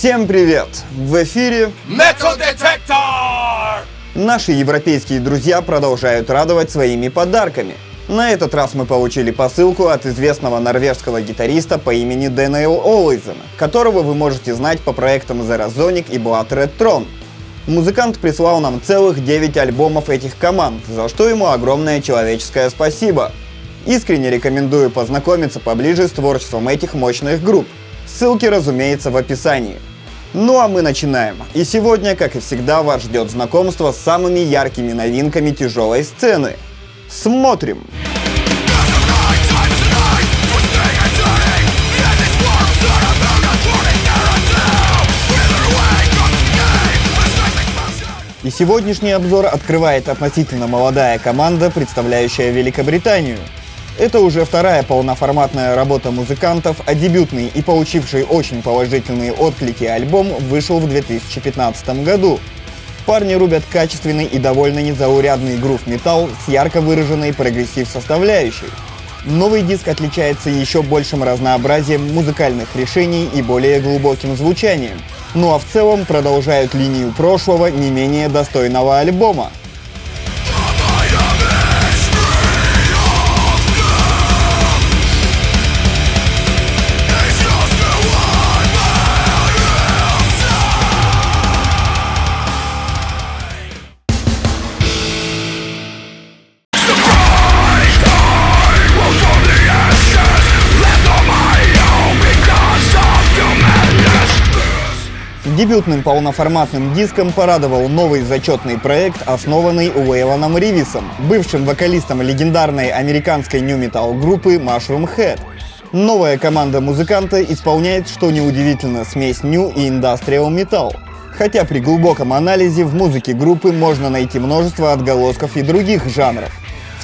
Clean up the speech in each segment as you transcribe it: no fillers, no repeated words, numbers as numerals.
Всем привет! В эфире Metal Detector! Наши европейские друзья продолжают радовать своими подарками. На этот раз мы получили посылку от известного норвежского гитариста по имени Дэниэл Олэйзен, которого вы можете знать по проектам Zerazonic и Blood Red Throne. Музыкант прислал нам целых 9 альбомов этих команд, за что ему огромное человеческое спасибо. Искренне рекомендую познакомиться поближе с творчеством этих мощных групп. Ссылки, разумеется, в описании. Ну а мы начинаем. И сегодня, как и всегда, вас ждет знакомство с самыми яркими новинками тяжелой сцены. Смотрим! И сегодняшний обзор открывает относительно молодая команда, представляющая Великобританию. Это уже вторая полноформатная работа музыкантов, а дебютный и получивший очень положительные отклики альбом вышел в 2015 году. Парни рубят качественный и довольно незаурядный грув-металл с ярко выраженной прогрессив-составляющей. Новый диск отличается еще большим разнообразием музыкальных решений и более глубоким звучанием. Ну а в целом продолжают линию прошлого не менее достойного альбома. Дебютным полноформатным диском порадовал новый зачетный проект, основанный Уэйлоном Ривисом, бывшим вокалистом легендарной американской нью-метал группы Mushroom Head. Новая команда музыканта исполняет, что неудивительно, смесь нью и индастриал метал. Хотя при глубоком анализе в музыке группы можно найти множество отголосков и других жанров.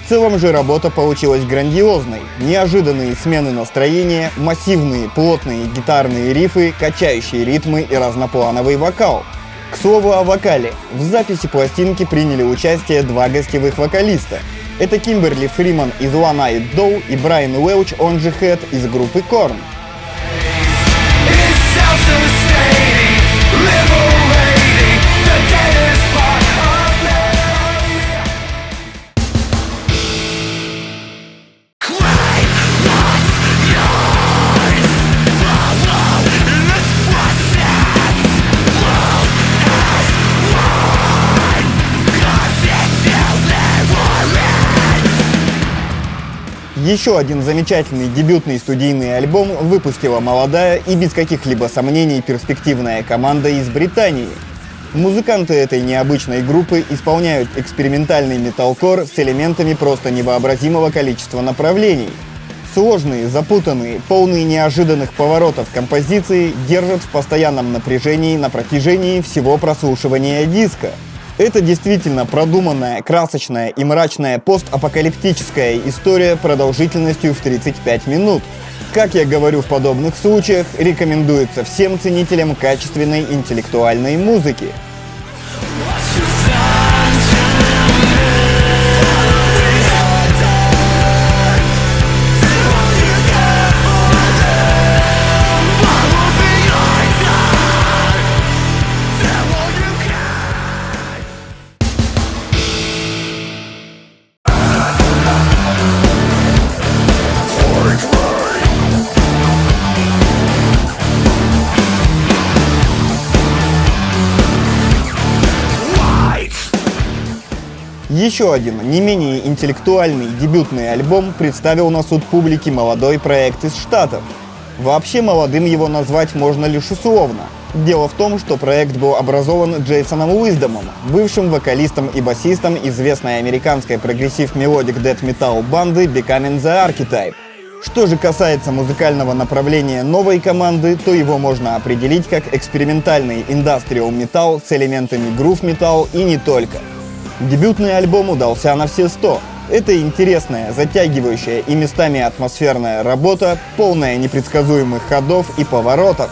В целом же работа получилась грандиозной. Неожиданные смены настроения, массивные, плотные гитарные рифы, качающие ритмы и разноплановый вокал. К слову о вокале. В записи пластинки приняли участие два гостевых вокалиста. Это Кимберли Фриман из One Eyed Doll и Брайан Уэлч, он же Head, из группы Korn. Еще один замечательный дебютный студийный альбом выпустила молодая и без каких-либо сомнений перспективная команда из Британии. Музыканты этой необычной группы исполняют экспериментальный металкор с элементами просто невообразимого количества направлений. Сложные, запутанные, полные неожиданных поворотов композиции держат в постоянном напряжении на протяжении всего прослушивания диска. Это действительно продуманная, красочная и мрачная постапокалиптическая история продолжительностью в 35 минут. Как я говорю в подобных случаях, рекомендуется всем ценителям качественной интеллектуальной музыки. Еще один, не менее интеллектуальный дебютный альбом представил на суд публики молодой проект из Штатов. Вообще молодым его назвать можно лишь условно. Дело в том, что проект был образован Джейсоном Уиздомом, бывшим вокалистом и басистом известной американской прогрессив-мелодик дэт-метал банды Becoming the Archetype. Что же касается музыкального направления новой команды, то его можно определить как экспериментальный индастриал-метал с элементами грув-метал и не только. Дебютный альбом удался на все 100. Это интересная, затягивающая и местами атмосферная работа, полная непредсказуемых ходов и поворотов.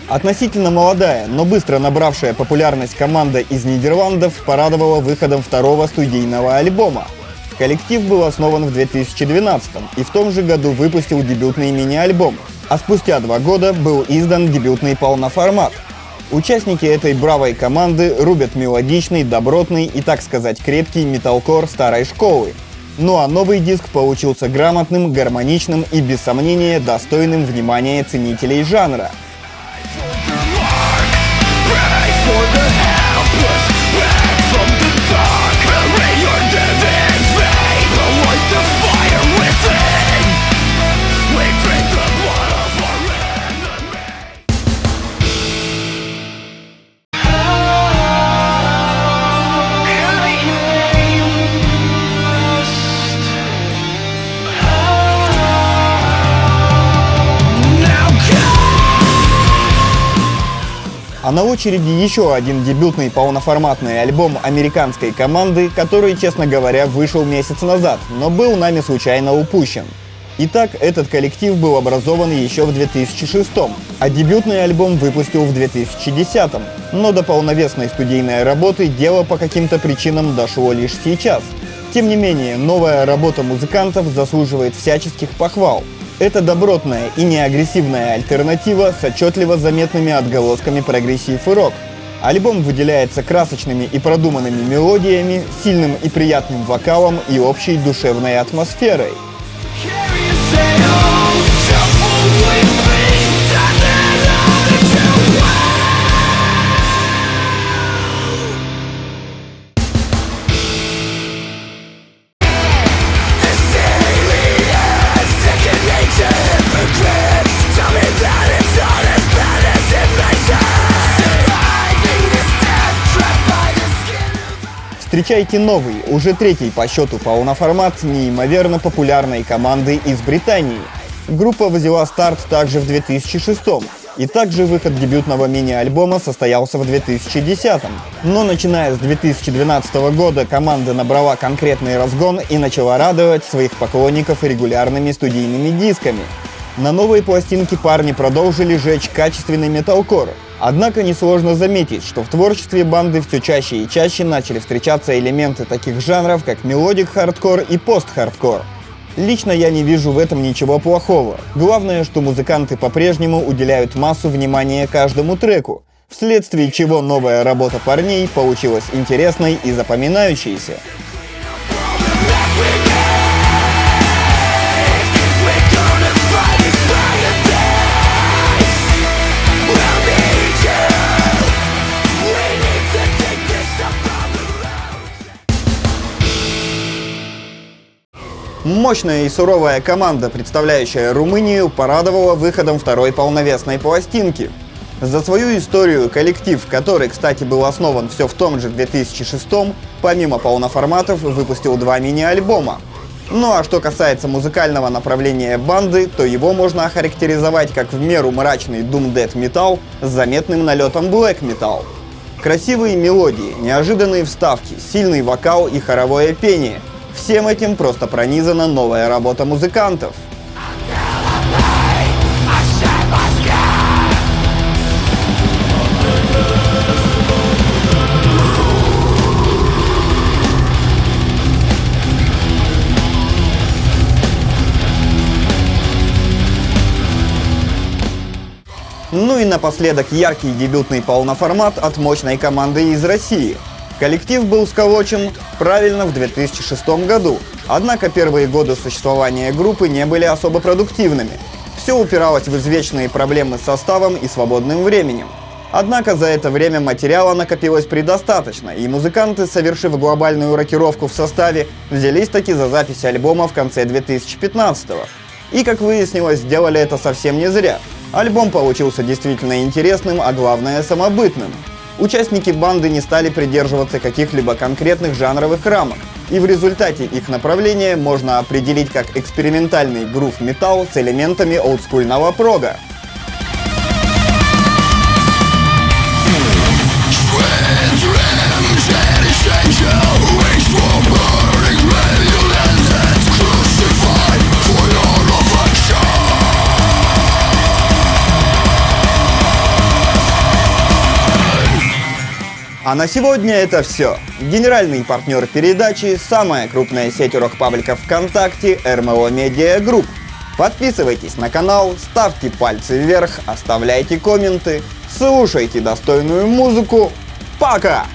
Относительно молодая, но быстро набравшая популярность команда из Нидерландов порадовала выходом второго студийного альбома. Коллектив был основан в 2012 и в том же году выпустил дебютный мини-альбом, а спустя 2 года был издан дебютный полноформат. Участники этой бравой команды рубят мелодичный, добротный и, так сказать, крепкий металкор старой школы. Ну а новый диск получился грамотным, гармоничным и, без сомнения, достойным внимания ценителей жанра. А на очереди еще один дебютный полноформатный альбом американской команды, который, честно говоря, вышел месяц назад, но был нами случайно упущен. Итак, этот коллектив был образован еще в 2006, а дебютный альбом выпустил в 2010. Но до полновесной студийной работы дело по каким-то причинам дошло лишь сейчас. Тем не менее, новая работа музыкантов заслуживает всяческих похвал. Это добротная и неагрессивная альтернатива с отчетливо заметными отголосками прогрессив и рок. Альбом выделяется красочными и продуманными мелодиями, сильным и приятным вокалом и общей душевной атмосферой. Встречайте новый, уже третий по счету полноформат неимоверно популярной команды из Британии. Группа взяла старт также в 2006 и также выход дебютного мини-альбома состоялся в 2010. Но начиная с 2012 года команда набрала конкретный разгон и начала радовать своих поклонников регулярными студийными дисками. На новой пластинке парни продолжили жечь качественный металкор. Однако несложно заметить, что в творчестве банды все чаще и чаще начали встречаться элементы таких жанров, как мелодик-хардкор и пост-хардкор. Лично я не вижу в этом ничего плохого. Главное, что музыканты по-прежнему уделяют массу внимания каждому треку, вследствие чего новая работа парней получилась интересной и запоминающейся. Мощная и суровая команда, представляющая Румынию, порадовала выходом второй полновесной пластинки. За свою историю коллектив, который, кстати, был основан все в том же 2006, помимо полноформатов, выпустил 2 мини-альбома. Ну а что касается музыкального направления банды, то его можно охарактеризовать как в меру мрачный Doom Death Metal с заметным налетом Black Metal. Красивые мелодии, неожиданные вставки, сильный вокал и хоровое пение – всем этим просто пронизана новая работа музыкантов. Ну и напоследок яркий дебютный полноформат от мощной команды из России. Коллектив был сколочен правильно в 2006 году, однако первые годы существования группы не были особо продуктивными. Все упиралось в извечные проблемы с составом и свободным временем. Однако за это время материала накопилось предостаточно, и музыканты, совершив глобальную рокировку в составе, взялись таки за запись альбома в конце 2015-го. И, как выяснилось, сделали это совсем не зря. Альбом получился действительно интересным, а главное самобытным. Участники банды не стали придерживаться каких-либо конкретных жанровых рамок, и в результате их направления можно определить как экспериментальный грув-металл с элементами олдскульного прога. А на сегодня это все. Генеральный партнер передачи – самая крупная сеть рок-пабликов ВКонтакте РМО Медиа Групп. Подписывайтесь на канал, ставьте пальцы вверх, оставляйте комменты, слушайте достойную музыку. Пока!